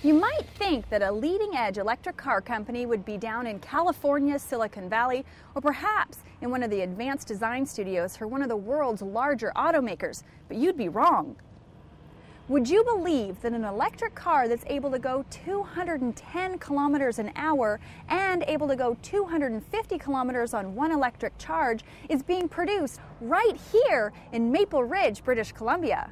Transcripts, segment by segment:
You might think that a leading-edge electric car company would be down in California's Silicon Valley, or perhaps in one of the advanced design studios for one of the world's larger automakers, but you'd be wrong. Would you believe that an electric car that's able to go 210 kilometers an hour and able to go 250 kilometers on one electric charge is being produced right here in Maple Ridge, British Columbia?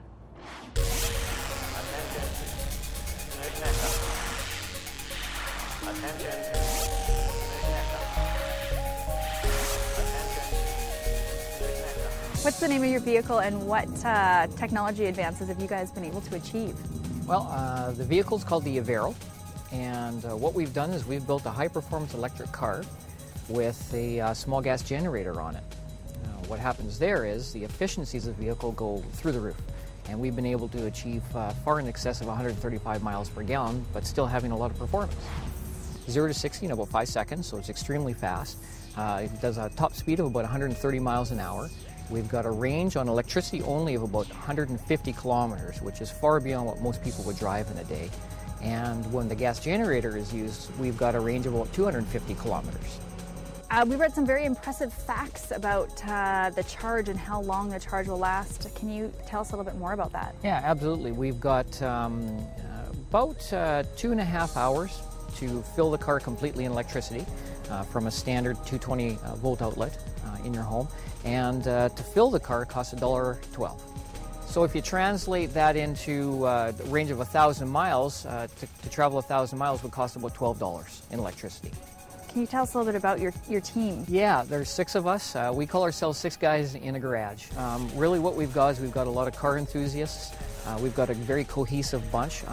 What's the name of your vehicle and what technology advances have you guys been able to achieve? Well, the vehicle's called the Evero, and what we've done is we've built a high-performance electric car with a small gas generator on it. What happens there is the efficiencies of the vehicle go through the roof, and we've been able to achieve far in excess of 135 miles per gallon, but still having a lot of performance. 0 to 60 in about 5 seconds, so it's extremely fast. It does a top speed of about 130 miles an hour. We've got a range on electricity only of about 150 kilometers, which is far beyond what most people would drive in a day. And when the gas generator is used, we've got a range of about 250 kilometers. We read some very impressive facts about the charge and how long the charge will last. Can you tell us a little bit more about that? Yeah, absolutely. We've got about 2.5 hours to fill the car completely in electricity from a standard 220 volt outlet in your home. And to fill the car costs $1.12. So if you translate that into a range of 1,000 miles, to travel 1,000 miles would cost about $12 in electricity. Can you tell us a little bit about your team? Yeah, there's 6 of us. We call ourselves 6 guys in a garage. Really what we've got is we've got a lot of car enthusiasts. We've got a very cohesive bunch,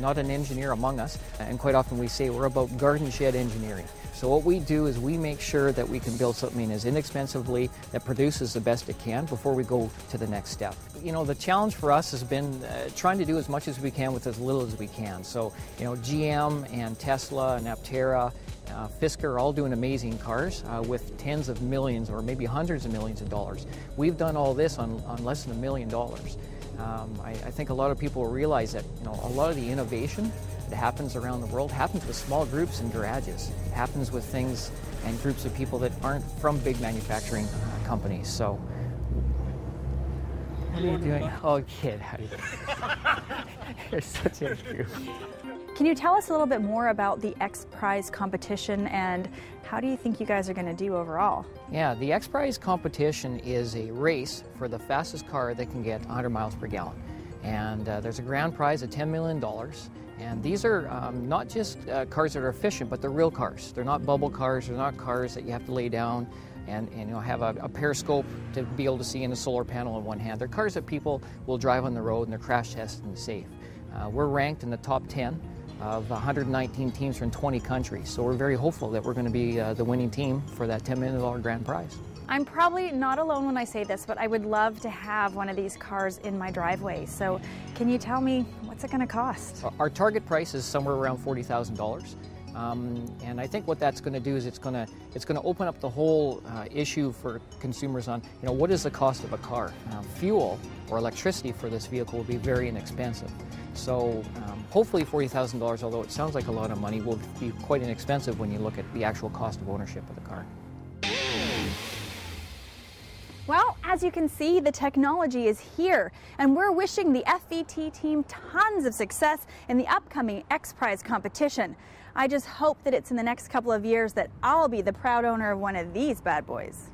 not an engineer among us, and quite often we say we're about garden shed engineering. So what we do is we make sure that we can build something as inexpensively that produces the best it can before we go to the next step. You know, the challenge for us has been trying to do as much as we can with as little as we can. So, you know, GM and Tesla and Aptera, Fisker are all doing amazing cars with tens of millions or maybe hundreds of millions of dollars. We've done all this on less than $1 million. I think a lot of people realize that, you know, a lot of the innovation that happens around the world happens with small groups and garages. It happens with things and groups of people that aren't from big manufacturing companies. So, what are you doing? Oh, kid, how do you You're such a goof. Can you tell us a little bit more about the X Prize competition and how do you think you guys are going to do overall? Yeah, the X Prize competition is a race for the fastest car that can get 100 miles per gallon. And there's a grand prize of $10 million. And these are not just cars that are efficient, but they're real cars. They're not bubble cars. They're not cars that you have to lay down and you know, have a periscope to be able to see in a solar panel in one hand. They're cars that people will drive on the road and they're crash tested and safe. We're ranked in the top 10 of 119 teams from 20 countries. So we're very hopeful that we're going to be the winning team for that $10 million grand prize. I'm probably not alone when I say this, but I would love to have one of these cars in my driveway. So can you tell me, what's it going to cost? Our target price is somewhere around $40,000. And I think what that's going to do is it's going to open up the whole issue for consumers on, you know, what is the cost of a car? Fuel or electricity for this vehicle will be very inexpensive. So hopefully $40,000, although it sounds like a lot of money, will be quite inexpensive when you look at the actual cost of ownership of the car. Well, as you can see, the technology is here, and we're wishing the FVT team tons of success in the upcoming X Prize competition. I just hope that it's in the next couple of years that I'll be the proud owner of one of these bad boys.